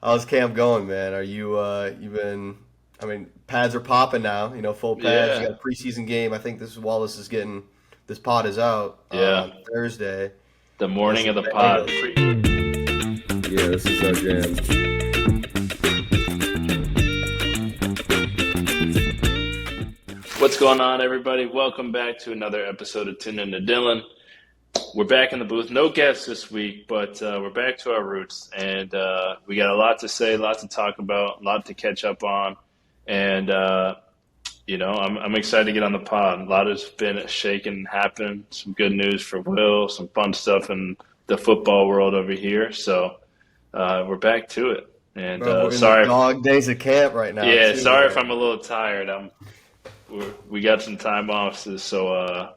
How's camp going, man? Are you you been? I mean, pads are popping now. Full pads. You Yeah, got a preseason game. I think this is while this is getting this pod is out yeah. Thursday The against morning the of the pod. Bengals. Yeah, this is our jam. What's going on, everybody? Welcome back to another episode of Toonen to Dillon. We're back in the booth. No guests this week, but we're back to our roots, and we got a lot to say, a lot to talk about, a lot to catch up on, and I'm excited to get on the pod. A lot has been shaken and happened. Some good news for Will, some fun stuff in the football world over here. So we're back to it. And Bro, we're in the sorry if dog days of camp right now, Yeah, too, sorry if man. I'm a little tired. We got some time off, so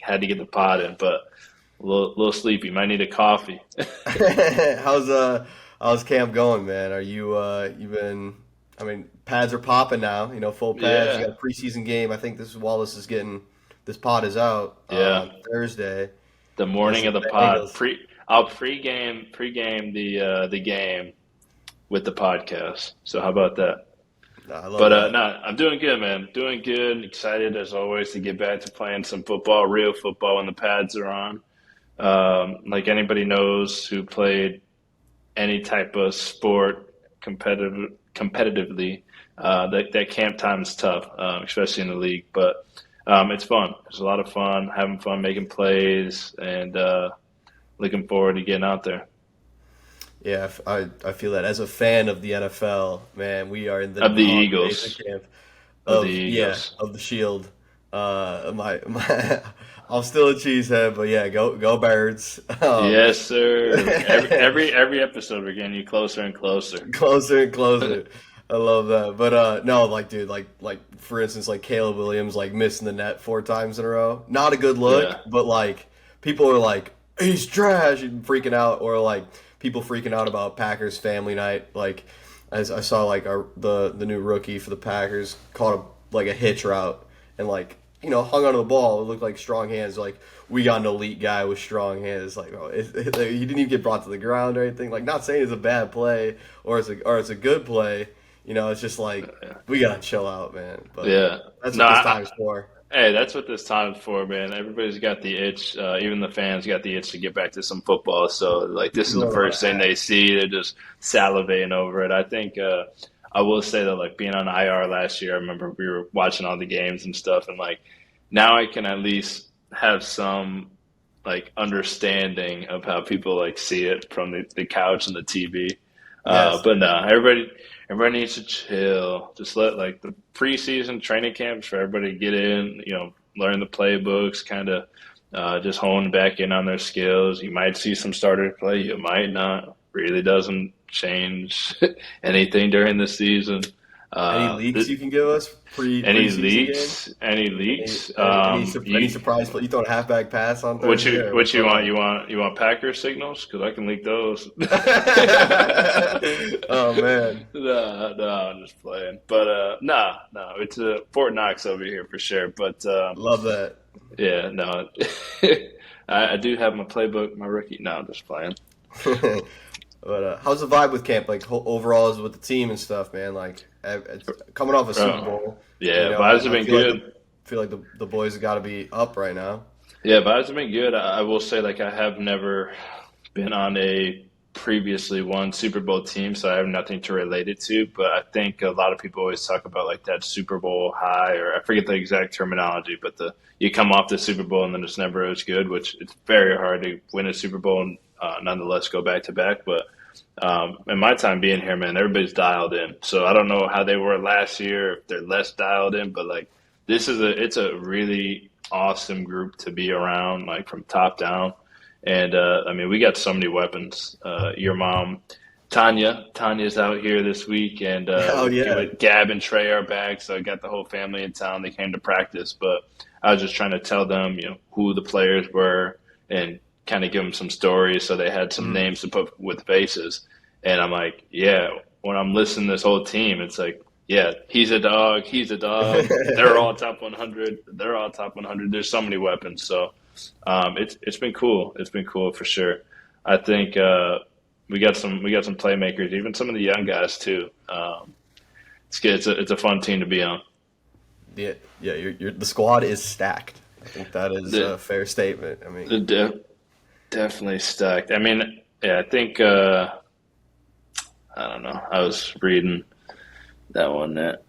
had to get the pod in, but a little sleepy. Might need a coffee. How's how's camp going, man? Are you you been? I mean, pads are popping now. Full pads. You Yeah, got a preseason game. I think this is while this is getting this pod is out yeah. Thursday The against morning the of the pod. Bengals. I'll pregame the game with the podcast. So how about that? No, I love But that. no, I'm doing good, man. Doing good. Excited as always to get back to playing some football, real football when the pads are on. Like anybody knows who played any type of sport competitively, that camp time is tough, especially in the league. But it's fun. It's a lot of fun, having fun, making plays, and looking forward to getting out there. Yeah, I feel that as a fan of the NFL, man, we are in the Of the dog days of Eagles, camp of the yeah, Eagles. of the Shield. My I'm still a cheesehead, but yeah, go Birds. Yes, sir. Every episode we're getting you closer and closer. Closer and closer. I love that. But no, like dude, like for instance, like Caleb Williams like missing the net 4 times in a row. Not a good look, Yeah, but like people are like he's trash and freaking out, or like people freaking out about Packers family night. Like as I saw like the new rookie for the Packers caught a hitch route and like hung onto the ball. It looked like strong hands. Like we got an elite guy with strong hands. Like oh, he didn't even get brought to the ground or anything. Like not saying it's a bad play or it's a good play. It's just like we gotta chill out, man. But yeah. that's No, what this time's for. hey, that's what this time's for, man. Everybody's got the itch. Even the fans got the itch to get back to some football. So, like, this is the Doing all first thing that. they see. They're just salivating over it. I think I will say that, like, being on IR last year, I remember we were watching all the games and stuff, and like now I can at least have some like understanding of how people like see it from the couch and the TV. Yes. But no, everybody needs to chill. Just let like the preseason training camps for everybody to get in, learn the playbooks, kind of just hone back in on their skills. You might see some starters play, you might not. Really doesn't change anything during the season. Any Uh, leaks th- you can give us any preseason game? leaks? Any Any leaks? any surprise play? You throw a halfback pass on What Thursday, you or what what's you going want? on? You want Packer signals? Because I can leak those. Oh man, No, I'm just playing. But no, it's Fort Knox over here for sure. But love that. yeah, no, I do have my playbook, my rookie. No, I'm just playing. But how's the vibe with camp? Like overall, is with the team and stuff, man. Like it's coming off a Super Bro, Bowl, yeah, vibes have I been feel like the good. boys have got to be up right now. Yeah, vibes have been good. I will say, like, I have never been on a previously won Super Bowl team, so I have nothing to relate it to. But I think a lot of people always talk about like that Super Bowl high, or I forget the exact terminology, but the you come off the Super Bowl and then it's never as good, which it's very hard to win a Super Bowl and nonetheless go back to back. But in my time being here, man, everybody's dialed in. So I don't know how they were last year, if they're less dialed in, but like it's a really awesome group to be around, like from top down. And I mean, we got so many weapons. Your mom, Tanya's out here this week, and Oh yeah, with Gab and Trey are back. So I got the whole family in town. They came to practice, but I was just trying to tell them, who the players were and kind of give them some stories, so they had some mm. names to put with faces. And I'm like, yeah, when I'm listening to this whole team, it's like, yeah, he's a dog, he's a dog. They're all top 100. They're all top 100. There's so many weapons. So it's been cool. It's been cool for sure. I think we got some playmakers, even some of the young guys too. It's good. It's a fun team to be on. Yeah, yeah. The squad is stacked. I think that is The, a fair statement. I mean, the definitely stacked. I mean, yeah, I think I don't know. I was reading that one that.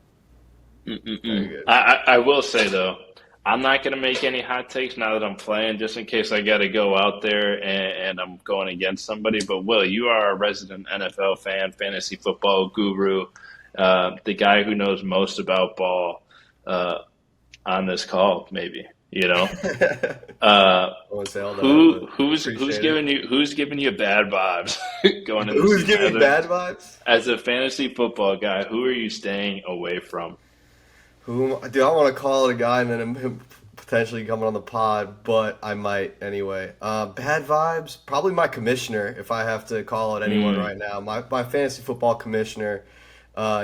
very Mm-mm-mm. good. I will say though, I'm not gonna make any hot takes now that I'm playing, just in case I got to go out there and I'm going against somebody. But Will, you are a resident NFL fan, fantasy football guru, the guy who knows most about ball uh, on this call, maybe. You know, I uh, won't say all that, who but who's appreciate it. giving you bad vibes going into the Who's season giving me bad vibes? as a fantasy football guy? Who are you staying away from? Do I want to call it a guy and then him potentially coming on the pod, but I might anyway. Bad vibes? Probably my commissioner, if I have to call it anyone Mm, right now. My fantasy football commissioner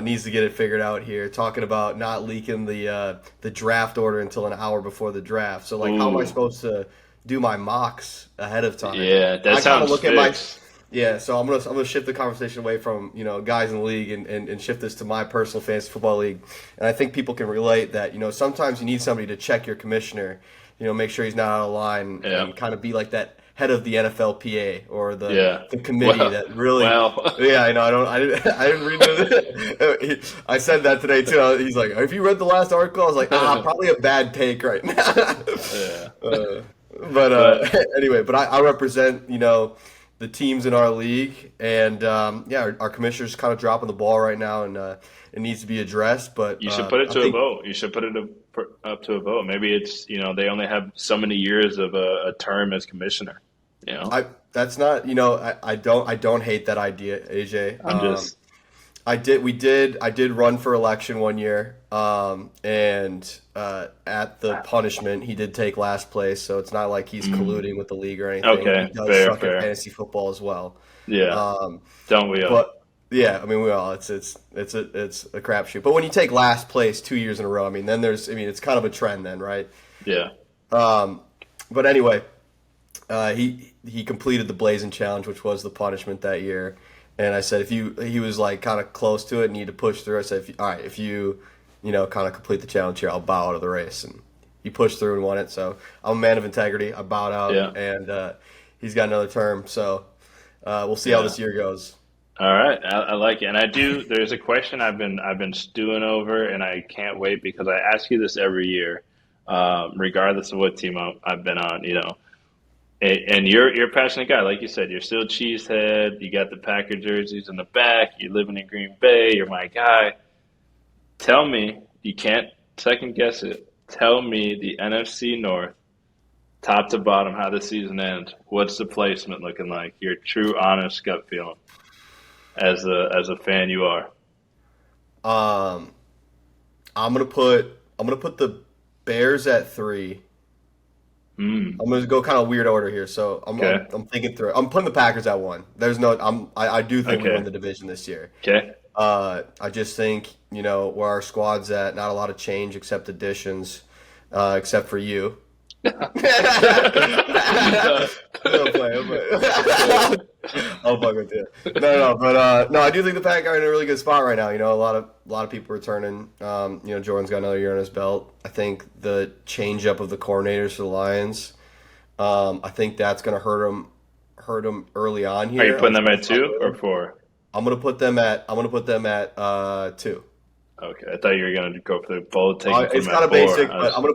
needs to get it figured out here. Talking about not leaking the draft order until an hour before the draft. So like, how am I ooh, supposed to do my mocks ahead of time? yeah, that I kind of sounds look at my fixed. Yeah, so I'm gonna shift the conversation away from guys in the league and shift this to my personal fantasy football league. And I think people can relate that sometimes you need somebody to check your commissioner, make sure he's not out of line Yeah, and kind of be like that head of the NFLPA or the yeah. the committee Well, that really. well, Yeah, I know. I didn't read it. I said that today too. He's like, "Have you read the last article?" I was like, probably a bad take right now." yeah. uh, but But anyway, but I represent the teams in our league, and yeah, our commissioner's kind of dropping the ball right now, and it needs to be addressed. But you should put it I to a think vote. You should put it up to a vote. Maybe it's they only have so many years of a term as commissioner. You know, I that's not I don't hate that idea, AJ. I'm just I did run for election one year, and at the punishment, he did take last place, so it's not like he's colluding with the league or anything. He okay. does Fair, suck at fair. fantasy football as well. Yeah, Um, don't we all? but yeah, I mean, we all it's a crapshoot. But when you take last place 2 years in a row, I mean, then it's kind of a trend then, right? Yeah. Um, but anyway, he completed the Blazing Challenge, which was the punishment that year. And I said, he was like kind of close to it and need to push through. I said, all right, if you kind of complete the challenge here, I'll bow out of the race. And he pushed through and won it. So I'm a man of integrity. I bowed Yeah. out, and he's got another term. So we'll see how Yeah. this year goes. All right, I like it, and I do. There's a question I've been stewing over, and I can't wait because I ask you this every year, regardless of what team I've been on. And you're a passionate guy, like you said. You're still cheesehead. You got the Packer jerseys in the back. You're living in Green Bay. You're my guy. Tell me, you can't second guess it. Tell me the NFC North, top to bottom, how the season ends. What's the placement looking like? Your true, honest gut feeling as a fan you are. Um, I'm gonna put the Bears at 3. Hmm. I'm gonna go kind of weird order here. So I'm, Okay. I'm I'm thinking through. I'm putting the Packers at 1. There's no. I do think we win Okay. the division this year. Okay. I just think where our squad's at. Not a lot of change except additions, except for you. I'm playing. I'll fuck with you. No, but no, I do think the Pack are in a really good spot right now. A lot of people returning. Jordan's got another year on his belt. I think the change up of the coordinators for the Lions. I think that's going to hurt them early on Are you here. putting On them at starting two or rhythm. four? I'm gonna put them at 2. Okay, I thought you were gonna go for the full taking It's from kind at of four. basic, but I'm gonna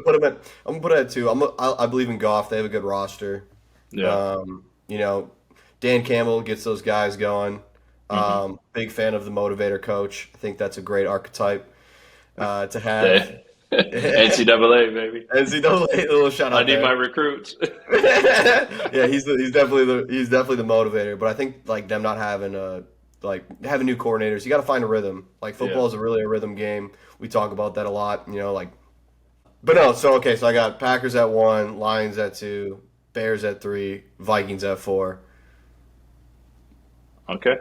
put it at 2. I believe in Goff. They have a good roster. Yeah. Um, you know, Dan Campbell gets those guys going. Hmm. Big fan of the motivator coach. I think that's a great archetype to have. They, NCAA baby. NCAA, a little shout I out need my there. recruits. Yeah, he's definitely the motivator. But I think like them not having having new coordinators, you got to find a rhythm. Like Yeah. football is really a rhythm game. We talk about that a lot. Like. But no, so okay, so I got Packers at 1, Lions at 2, Bears at 3, Vikings at 4. Okay.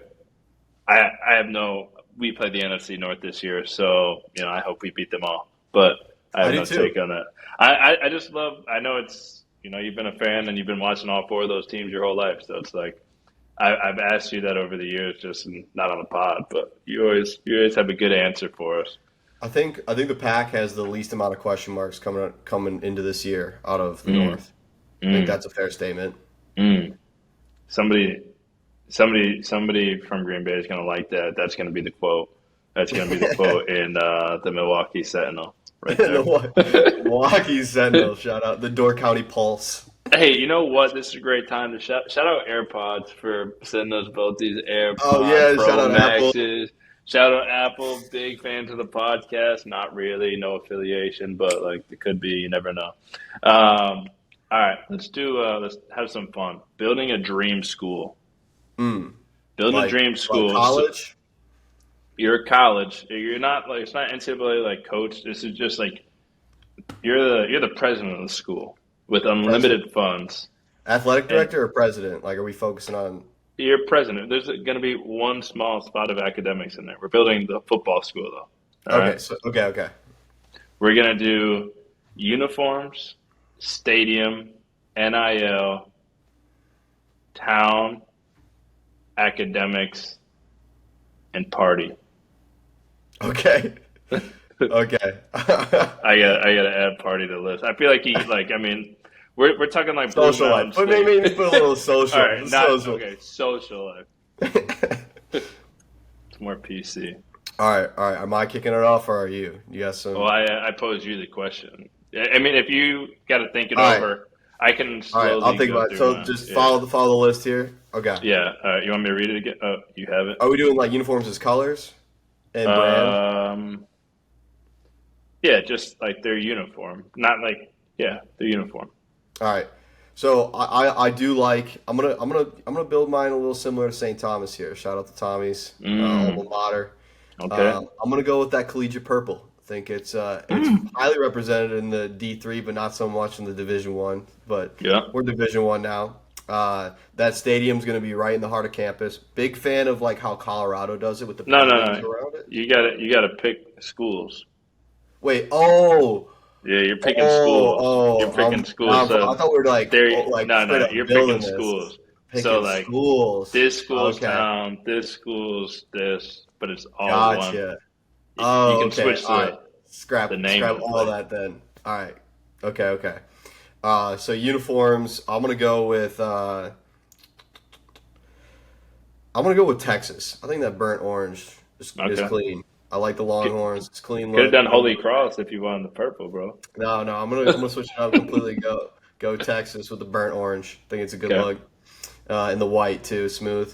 I have no. We play the NFC North this year, so I hope we beat them all. But I I have do no too. take on that. I just love. I know it's you've been a fan and you've been watching all four of those teams your whole life, so it's like I've asked you that over the years, just not on the pod, but you always have a good answer for us. I think the Pack has the least amount of question marks coming into this year out of the Mm, North. I think mm, that's a fair statement. mm. Somebody, somebody from Green Bay is gonna like that. That's gonna be the quote. That's gonna be the quote in the Milwaukee Sentinel right And the there. Milwaukee Sentinel, shout out the Door County Pulse. Hey, you know what? This is a great time to shout out AirPods for sending us both these Oh AirPod yeah, shout Pro out Apple. Maxes. Shout out Apple, big fans of the podcast. Not really, no affiliation, but like it could be. You never know. All right, let's have some fun. Building a dream school. Mm, Building a like dream like school. So college. you're a college. You're not like it's not NCAA like coach. This is just like you're the president of the school with President, unlimited funds. athletic And director or president? Like, are we focusing on? you're president. There's going to be one small spot of academics in there. We're building the football school, though. All Okay, right. so okay. We're going to do uniforms, stadium, NIL, town, academics, and party. Okay. Okay. I gotta add party to the list. I feel like I mean, we're talking like Blue Social Mountain life. But maybe State. put a little All social. right, not Social. okay. Social life. It's more PC. All right. Am I kicking it off or are you? You got Well, some. I posed you the question. I mean, if you got to think it All right. over, I can All right. I'll slowly think go about it. through So mine. just Yeah, follow the list here. Okay. yeah. You want me to read it again? Oh, you have it. Are we doing like uniforms as colors and brand? Um, yeah, just like their uniform, not like yeah, their uniform. All right. So I do like I'm gonna build mine a little similar to St. Thomas here. Shout out to Tommy's alma Mm, mater. okay. I'm gonna go with that collegiate purple. I think it's Mm, highly represented in the D3, but not so much in the Division One. But yeah. we're Division One now. That stadium's gonna be right in the heart of campus. Big fan of like how Colorado does it with the No, no, buildings no. around it. You got to pick schools. Wait, oh, Yeah, you're picking oh, schools. You're oh, picking schools. I So thought we were like, there, oh, like no, straight no, up you're picking building this, schools. So picking like schools. this school's Okay, town, this school's this, but it's all one. gotcha. You Oh, can okay. switch All right. the name of Scrap the all place. that then. All right. Okay. So uniforms, I'm gonna go with Texas. I think that burnt orange is Okay. clean. I like the Longhorns. It's a clean Could have look. done Holy Cross if you wanted the purple, bro. No, I'm gonna switch it up completely. Go Texas with the burnt orange. I think it's a good Okay. look. And the white too, smooth.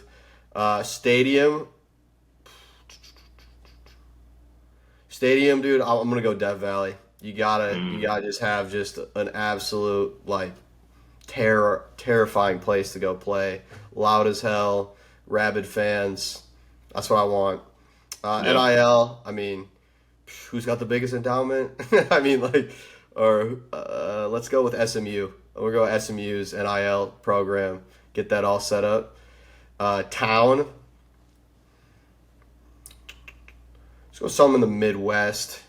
Stadium, dude. I'm gonna go Death Valley. You gotta just have just an absolute like terrifying place to go play. Loud as hell, rabid fans. That's what I want. Yeah. NIL. I mean, who's got the biggest endowment? I mean, like, or let's go with SMU. We'll go SMU's NIL program. Get that all set up. Town. Let's go some in the Midwest.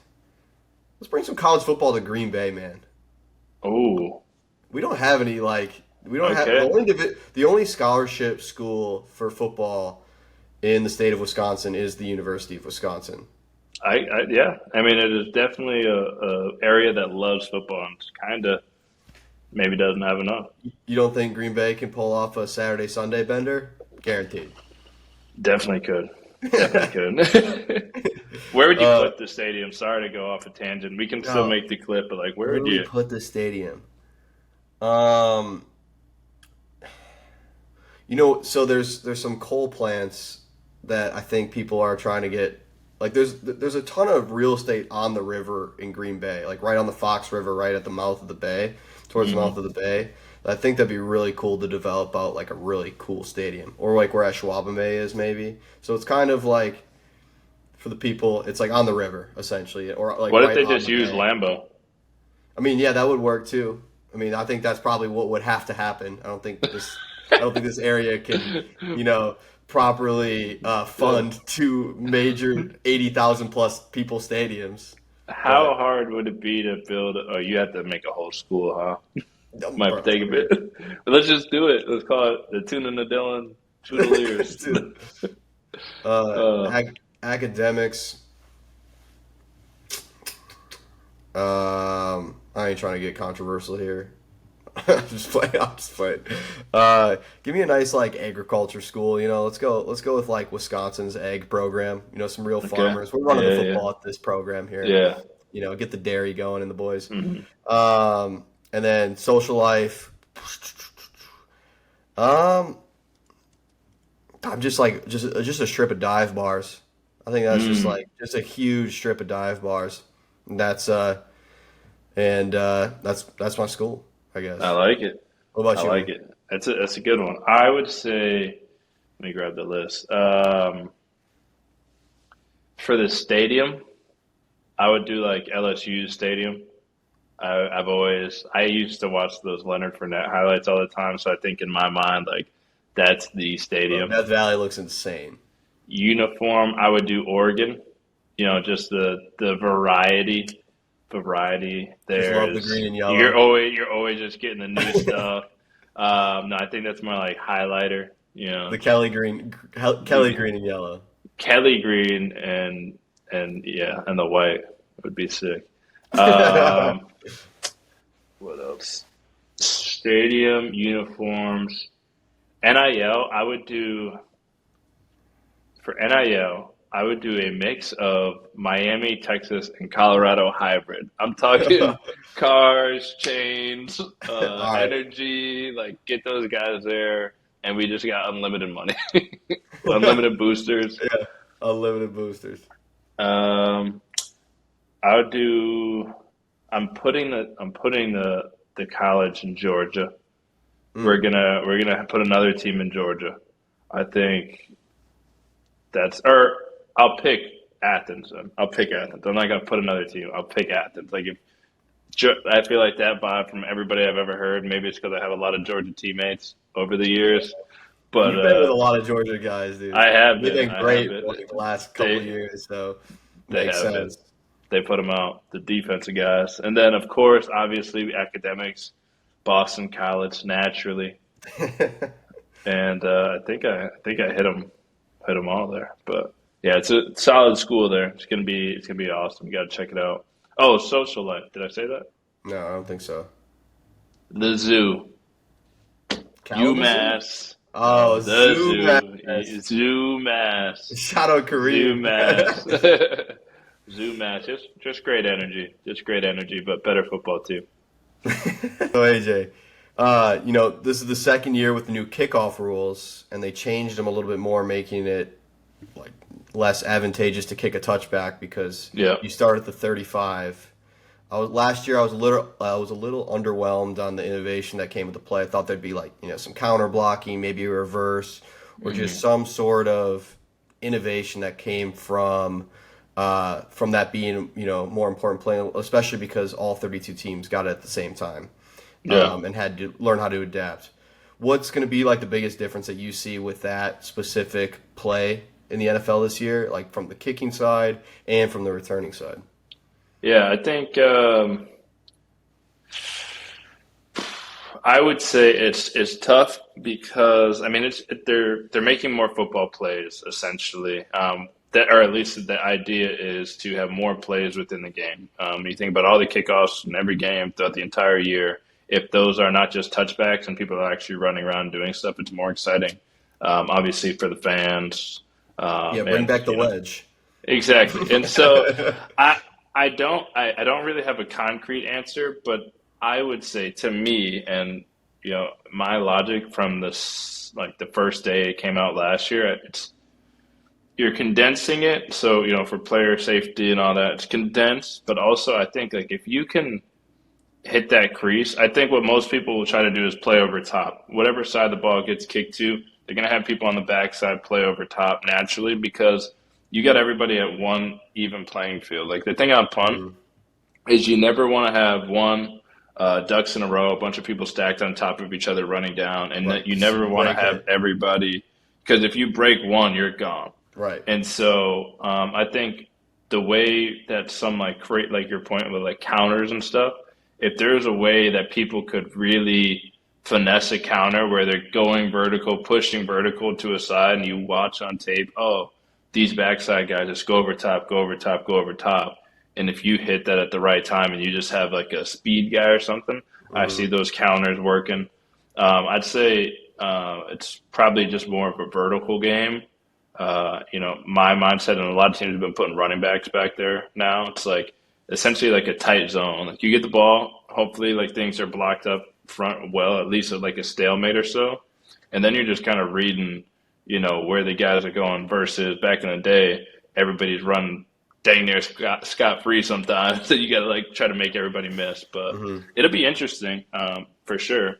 Let's bring some college football to Green Bay, man. Oh, We don't have any like we don't have okay. the only scholarship school for football in the state of Wisconsin is the University of Wisconsin. Yeah. I mean, it is definitely a area that loves football and kind of maybe doesn't have enough. You don't think Green Bay can pull off a Saturday Sunday bender? Guaranteed. Definitely could. Definitely could. Where would you uh, put the stadium? Sorry to go off a tangent. We can still no, make the clip, but like, where where would do we you? put the stadium? Um, so there's some coal plants that I think people are trying to get. Like there's a ton of real estate on the river in Green Bay, like right on the Fox River, right at the mouth of the bay, towards the Hmm. mouth of the bay. I think that'd be really cool to develop out like a really cool stadium, or like where Ashwaubenon Bay is, maybe. So it's kind of like for the people, it's like on the river essentially, or like What if right they on just the use bay. Lambo? I mean, yeah, that would work too. I mean, I think that's probably what would have to happen. I don't think this area can, properly Yeah. fund two major 80,000 plus people stadiums. How But hard would it be to build? Oh, you have to make a whole school, huh? Might bro, take I a mean, bit, but let's just do it. Let's call it the Toonen, the Dillon. Fusiliers. Dude. Uh, uh, academics. I ain't trying to get controversial here. I'm just playing. I'm just playing. Give me a nice like agriculture school. Let's go with like Wisconsin's egg program. Some real okay. farmers. We're running the Yeah, yeah, football at this program here. yeah. Get the dairy going in the boys. Hmm. And then social life. Um, I'm just like just a strip of dive bars. I think that's just Mm, like just a huge strip of dive bars. And that's my school, I I guess. like it. What I about you, like man? it. That's a good one. I would say. Let me grab the list. For the stadium, I would do like LSU stadium. I used to watch those Leonard Fournette highlights all the time, so I think in my mind like that's the Bro, stadium. Death Valley looks insane. Uniform, I would do Oregon. Just the variety. Just love the green There's and yellow. you're always just getting the new stuff. No, I think that's more like highlighter. The Kelly The green and yellow. Kelly green and yeah, and the white would be sick. Um, what else? Stadium uniforms, NIL. For NIL. I would do a mix of Miami, Texas, and Colorado hybrid. I'm talking cars, chains, All right. energy. Like get those guys there, and we just got unlimited money, unlimited boosters. Yeah, unlimited boosters. Um, I would do. I'm putting the college in Georgia. Mm. We're gonna put another team in Georgia. I think that's or I'll pick Athens. Then I'll pick Athens. I'm not gonna put another team. I'll pick Athens. Like if I feel like that vibe from everybody I've ever heard. Maybe it's because I have a lot of Georgia teammates over the years, but You've been with a lot of Georgia guys, dude. I have They've been. been I have great been. for like the last couple of They years, so they makes have been. sense. They put them out. The defensive guys, and then of course, obviously, academics. Boston College naturally, and I think I hit them all there. But yeah, it's a solid school there. It's gonna be awesome. You got to check it out. Oh, social life. Did I say that? No, I don't think so. The zoo, Kalamazoo? UMass. Oh, No, the Zoomass. zoo, Zoomass, Shout out Kareem. Zoomass, Zoomass. Just great energy. Just great energy, but better football too. So AJ, this is the second year with the new kickoff rules, and they changed them a little bit more, making it like less advantageous to kick a touchback because Yeah. you start at the 35. Last year. I was a little underwhelmed on the innovation that came with the play. I thought there'd be like some counter blocking, maybe a reverse, or just Hmm. some sort of innovation that came from that being more important play, especially because all 32 teams got it at the same time, Yeah. and had to learn how to adapt. What's going to be like the biggest difference that you see with that specific play in the NFL this year, like from the kicking side and from the returning side? Yeah. I think. I would say it's tough because I mean they're making more football plays essentially. That or at least the idea is to have more plays within the game. You think about all the kickoffs in every game throughout the entire year. If those are not just touchbacks and people are actually running around doing stuff, it's more exciting. Obviously for the fans, Yeah, bring and back the wedge. exactly. And so I I don't really have a concrete answer, but I would say to me and my logic from this like the first day it came out last year, it's you're condensing it so for player safety and all that it's condensed, but also I think like if you can hit that crease, I think what most people will try to do is play over top. Whatever side the ball gets kicked to, they're going to have people on the backside play over top naturally because you got everybody at one even playing field. Like the thing on punt Mhm. is you never want to have one ducks in a row, a bunch of people stacked on top of each other running down, and Right. that you So never you want to break have it. everybody because if you break one, you're gone. Right. And so I think the way that some like create like your point with like counters and stuff, if there's a way that people could really finesse a counter where they're going vertical, pushing vertical to a side, and you watch on tape, oh, these backside guys just go over top, go over top, go over top. And if you hit that at the right time and you just have like a speed guy or something, I see those counters working. I'd say it's probably just more of a vertical game. My mindset, and a lot of teams have been putting running backs back there now. It's like essentially like a tight zone. Like you get the ball, hopefully like things are blocked up front well, at least at like a stalemate or so. And then you're just kind of reading, where the guys are going versus back in the day, everybody's running dang near scot free sometimes. So you got to like try to make everybody miss. But it'll be interesting for sure.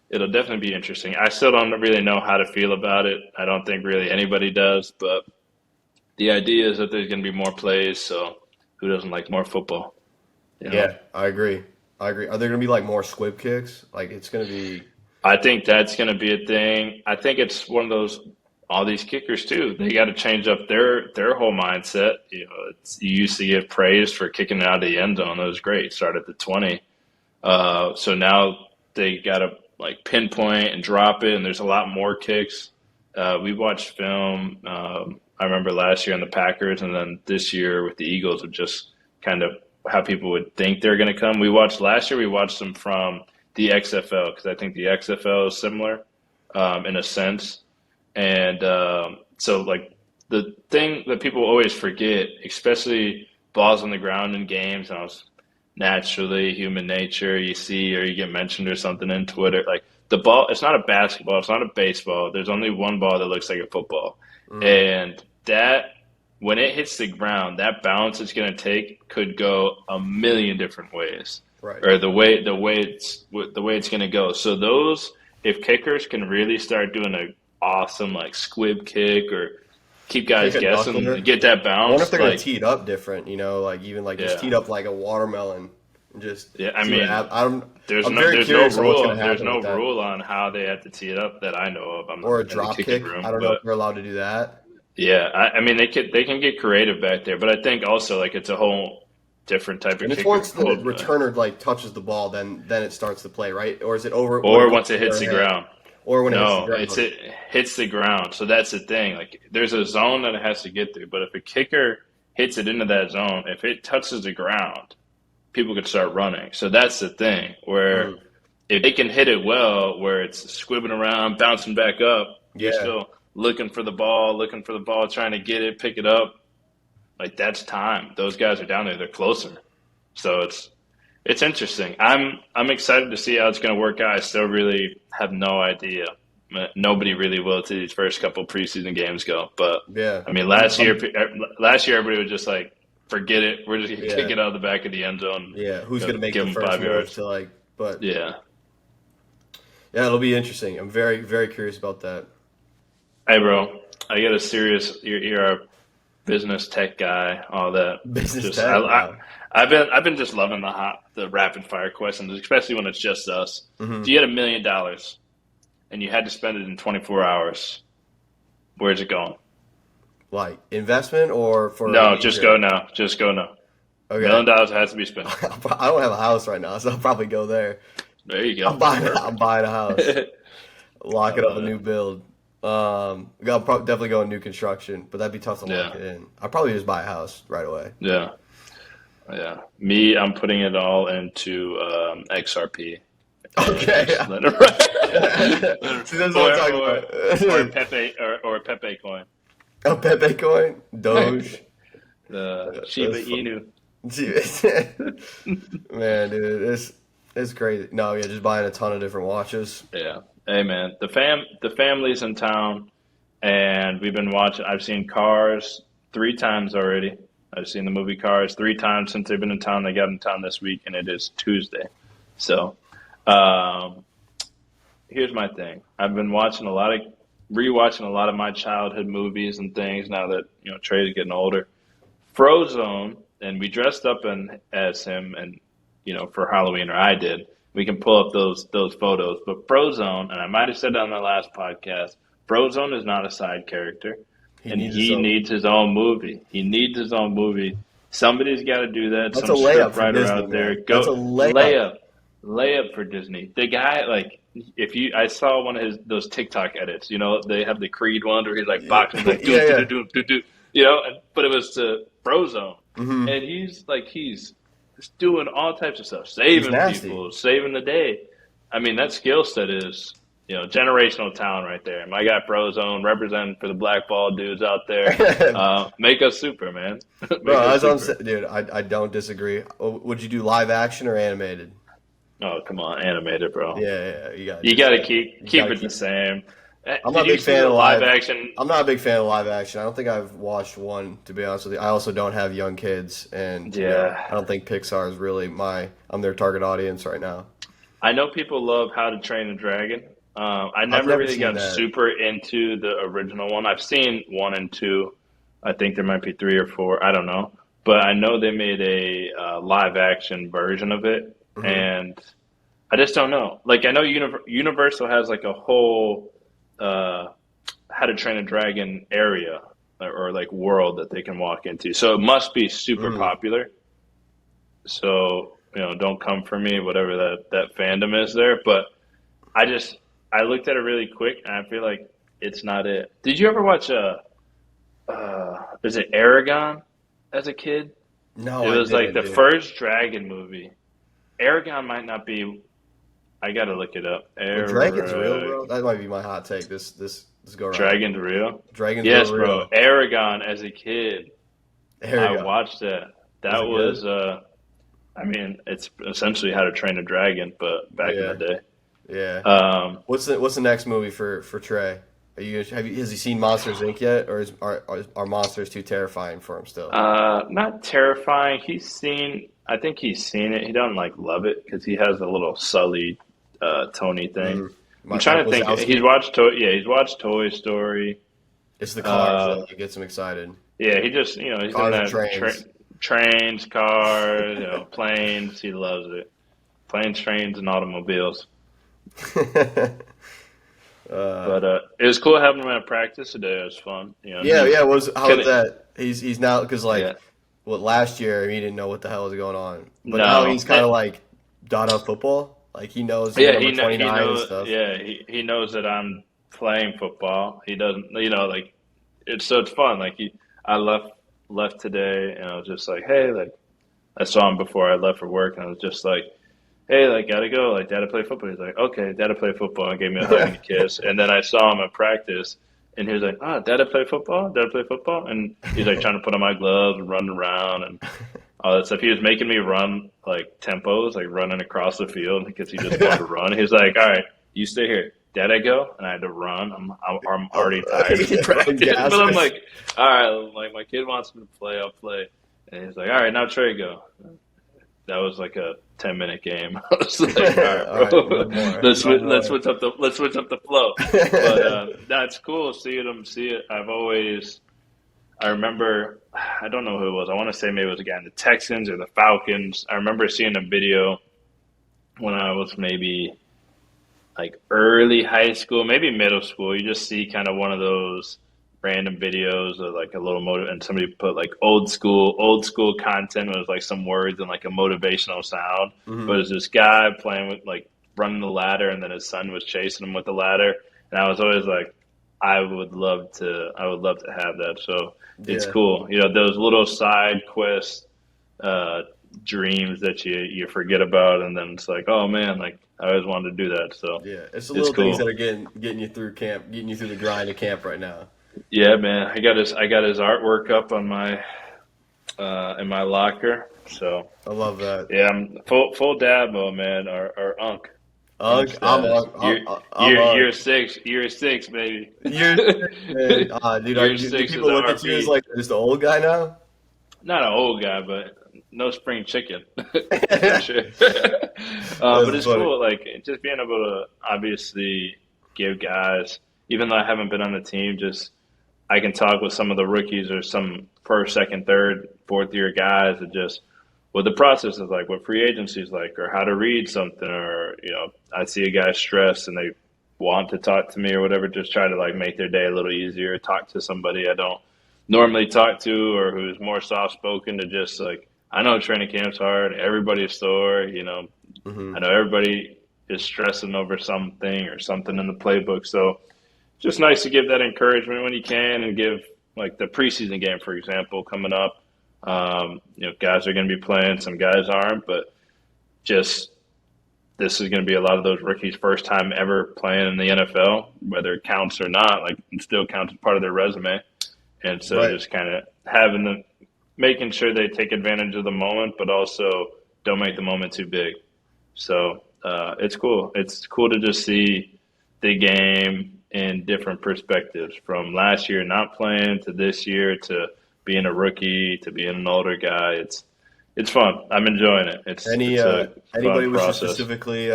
It'll definitely be interesting. I still don't really know how to feel about it. I don't think really anybody does. But the idea is that there's going to be more plays. So who doesn't like more football? Yeah, I agree. Are there going to be like more squib kicks? Like it's going to be. I think that's going to be a thing. I think it's one of those. All these kickers too, they got to change up their whole mindset. You used to get praise for kicking it out of the end zone. That was great. Start at the 20. So now they got to like pinpoint and drop it, and there's a lot more kicks. We watched film. I remember last year on the Packers, and then this year with the Eagles, of just kind of how people would think they're going to come. We watched them from the XFL because I think the XFL is similar in a sense. And so, like, the thing that people always forget, especially balls on the ground in games, and naturally human nature, you see or you get mentioned or something in Twitter, like the ball, it's not a basketball, it's not a baseball. There's only one ball that looks like a football. And that, when it hits the ground, that bounce it's going to take could go a million different ways. Right. Or the way it's going to go. So if kickers can really start doing a awesome like squib kick or keep guys guessing and get that bounce. I wonder if they're going to tee it up different, like even like just tee it up like a watermelon and just there's no rule on how they have to tee it up that I know of. I'm or not a drop kick. I don't know if they're allowed to do that. Yeah, I mean they can get creative back there, but I think also like it's a whole different type of kick. And if once the returner like touches the ball, then it starts to play, right? Or is it over? Or once it hits the ground. Or when it hits the ground. So that's the thing. Like there's a zone that it has to get through. But if a kicker hits it into that zone, if it touches the ground, people could start running. So that's the thing. Where if they can hit it well, where it's squibbing around, bouncing back up, you're still looking for the ball, trying to get it, pick it up. Like that's time. Those guys are down there. They're closer. So it's interesting. I'm excited to see how it's going to work out. I still really have no idea. Nobody really will to these first couple preseason games go. But I mean, last year everybody was just like, forget it. We're just going to kick it out of the back of the end zone. Yeah, who's going to make give the them first 5 yards to like? But yeah, it'll be interesting. I'm very very curious about that. Hey, bro, I get a serious. You're a business tech guy, all that. I've been just loving the rapid fire questions, especially when it's just us. If you had $1 million and you had to spend it in 24 hours, where's it going? Like investment or for? No, just go now. Just go now. Okay. $1 million has to be spent. I don't have a house right now, so I'll probably go there. There you go. I'm buying a house. Lock it up, a new build. I'll definitely go in new construction, but that'd be tough to lock it in. I'll probably just buy a house right away. Yeah. Yeah. Me, I'm putting it all into XRP. Okay. See, that's what I'm talking about. Or Pepe coin. A Pepe coin? Doge. The Shiba Inu. Man, dude, it's crazy. No, yeah, just buying a ton of different watches. Yeah. Hey, man, the family's in town, and we've been watching. I've seen Cars 3 times already. I've seen the movie Cars 3 times since they've been in town. They got in town this week, and it is Tuesday. So, here's my thing. I've been rewatching a lot of my childhood movies and things now that Trey's getting older. Frozone, and we dressed up as him, and for Halloween, or I did. We can pull up those photos. But Frozone, and I might have said that on the last podcast, Frozone is not a side character. He needs his own movie. He needs his own movie. Somebody's got to do that. That's some a layup script writer Disney, out there. That's a layup. layup for Disney. The guy, like, I saw one of those TikTok edits. They have the Creed one where he's like Yeah, boxing, like do yeah, do yeah. do do do do. But it was to Frozone, Hmm. and he's doing all types of stuff, He's saving nasty. people, saving the day. I mean, that skill set is generational talent right there. My guy Frozone representing for the black ball dudes out there. Make us super, man. Make Bro, us as I'm super. saying, dude, I don't disagree. Would you do live action or animated? Oh, come on, animated, bro. Yeah, yeah, you gotta You do got to that. keep You keep gotta it the keep. same. I'm not Did a you big see fan the of live live. action? I'm not a big fan of live action. I don't think I've watched one, to be honest with you. I also don't have young kids, and Yeah, I don't think Pixar is really I'm their target audience right now. I know people love How to Train a Dragon. I I've never never really seen got that. super into the original one. I've seen one and two. I think there might be three or four. I don't know, but I know they made a live action version of it, Hmm. and I just don't know. Like I know Universal has like a whole uh, How to Train a Dragon area or like world that they can walk into. So it must be super Hmm. popular. So don't come for me, whatever that fandom is there. But I just I looked at it really quick, and I feel like it's not it. Did you ever watch is it Aragon as a kid? No, It I was like didn't, the dude. first dragon movie. Aragon might not be. I gotta look it up. Are dragons real, bro? That might be my hot take. This go around. Dragons real? Dragons are Yes, bro. real. Aragon as a kid, There I you go. watched that. Was That it good? was I mean, it's essentially How to Train a Dragon, but back in the Yeah, day. yeah. Um, What's the next movie for Trey? Has he seen Monsters Inc. yet, or are monsters too terrifying for him still? not terrifying. I think he's seen it. He doesn't like love it because he has a little Sully, Tony thing. Mm. I'm Mike trying to think. Wazowski. He's watched Toy Story. It's the cars Uh, that gets him excited. yeah, he just, he's in Cars and that trains. trains, cars, planes. He loves it. Planes, trains, and automobiles. uh, But it was cool having him at practice today. It was fun. yeah, He yeah. How was couldn't. that? He's now because Yeah, like what last year he didn't know what the hell was going on, but now he's no. kind of like done football. Like he knows he's Yeah, number he 29 and knows. stuff. Yeah, he knows that I'm playing football. He doesn't. Like it's fun. Like I left today, and I was just like, hey, like I saw him before I left for work, and I was just like, hey, like gotta go, like Dad to play football. He's like, okay, Dad to play football, and gave me a hug and a kiss. And then I saw him at practice, and he was like, Dad to play football, Dad to play football, and he's like trying to put on my gloves and running around and all that stuff. He was making me run like tempos, like running across the field because he just wanted to run. He was like, all right, you stay here. Dad, I go, and I had to run. I'm already tired from Run practice, gas. but I'm like, all right, like my kid wants me to play, I'll play. And he's like, all right, now Trey, go. That was like a 10-minute game. I was like, all right, All right, bro, one more, one let's more. switch up the flow. But that's cool seeing them see it. I remember, I don't know who it was. I want to say maybe it was a guy in the Texans or the Falcons. I remember seeing a video when I was maybe like early high school, maybe middle school. You just see kind of one of those random videos of like a little motive, and somebody put like old school content with like some words and like a motivational sound. But Hmm. it's this guy playing with like running the ladder, and then his son was chasing him with the ladder, and I was always like, I would love to have that. So it's Yeah. cool, those little side quests, uh, dreams that you forget about, and then it's like, oh man, like I always wanted to do that. So Yeah, it's the it's little things that cool. are getting you through camp, getting you through the grind of camp right now. Yeah, man. I got his artwork up on my in my locker. So I love that. yeah, I'm full dad mode, man. Or Unk Ugg, I'm status. Ugg. I'm Year Ugg. six, baby. You're man. Dude, Year do six is people the look at you as heartbeat. like just the old guy now? Not an old guy, but no spring chicken for That's sure. But it's funny. cool, like just being able to obviously give guys, even though I haven't been on the team, just I can talk with some of the rookies or some first, second, third, fourth year guys that just what the process is like, what free agency is like, or how to read something, or I see a guy stressed and they want to talk to me or whatever, just try to like make their day a little easier. Talk to somebody I don't normally talk to or who's more soft spoken to just like I know training camp's hard, everybody's sore, Mm-hmm. I know everybody is stressing over something or something in the playbook. So just nice to give that encouragement when you can and give like the preseason game, for example, coming up. Guys are going to be playing, some guys aren't, but just this is going to be a lot of those rookies' first time ever playing in the NFL, whether it counts or not. Like it still counts as part of their resume, and so Right. just kind of having them, making sure they take advantage of the moment, but also don't make the moment too big. So it's cool. It's cool to just see the game in different perspectives from last year not playing to this year to being a rookie to being an older guy. It's fun. I'm enjoying it. Any It's a anybody fun we should process. specifically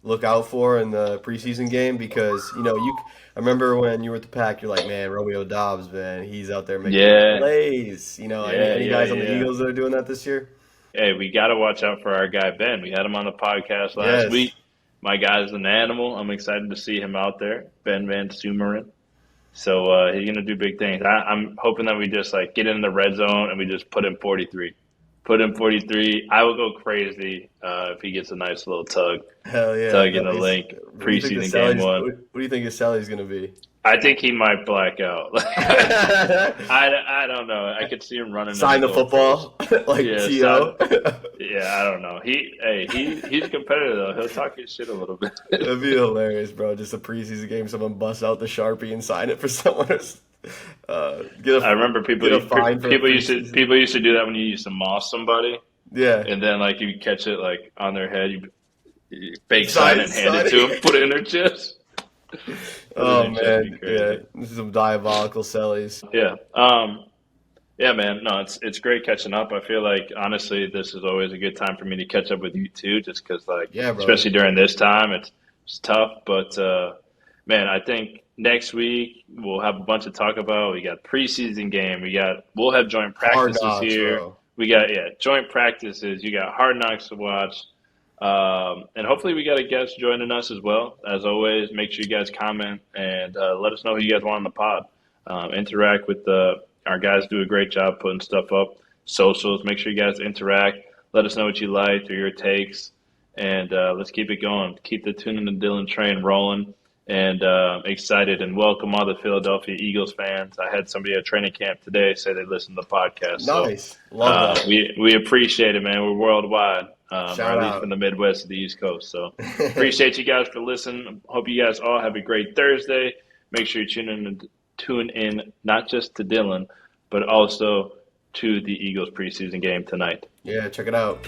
look out for in the preseason game? Because I remember when you were at the Pack, you're like, man, Romeo Dobbs, man, he's out there making Yeah, plays. yeah, Any yeah, guys on the yeah. Eagles that are doing that this year? Hey, we got to watch out for our guy Ben. We had him on the podcast last Yes. week. My guy's an animal. I'm excited to see him out there, Ben Van Sumeren. So he's gonna do big things. I'm hoping that we just like get in the red zone and we just put him 43. Put him 43. I will go crazy if he gets a nice little Hell yeah. tug in the link What do you think the preseason game Sally's? one. What do you think his Sally's gonna be? I think he might black out. I don't know. I could see him running in the Sign the goalpost. football like Yeah, so To. yeah, I don't know. He's a competitor though. He'll talk his shit a little bit. That'd be hilarious, bro. Just a preseason game, someone busts out the Sharpie and sign it for someone. I remember Get a fine for a preseason. people used to do that when you used to moss somebody, Yeah. and then like you catch it like on their head, you fake sign Sign, it and hand it sign to them, put it in their chest. Put it Oh in their chest, be man, yeah. crazy. This is some diabolical sellies. Yeah. Yeah, man. No, it's great catching up. I feel like honestly, this is always a good time for me to catch up with you too, just because like, Yeah, brother. especially during this time, it's tough. But man, I think next week we'll have a bunch to talk about. We got preseason game. We'll have joint Hard practices knocks, here. bro. We got joint practices. You got hard knocks to watch. And hopefully we got a guest joining us as well. As always, make sure you guys comment and let us know who you guys want on the pod. Interact with our guys. Do a great job putting stuff up. Socials. Make sure you guys interact. Let us know what you liked or your takes, and let's keep it going. Keep the Toonen and Dillon train rolling. And excited and welcome all the Philadelphia Eagles fans. I had somebody at training camp today say they listened to the podcast. So Nice. Love that. we appreciate it, man. We're worldwide, or Shout at least from out. the Midwest to the East Coast. So appreciate you guys for listening. Hope you guys all have a great Thursday. Make sure you tune in not just to Dillon, but also to the Eagles preseason game tonight. Yeah, check it out.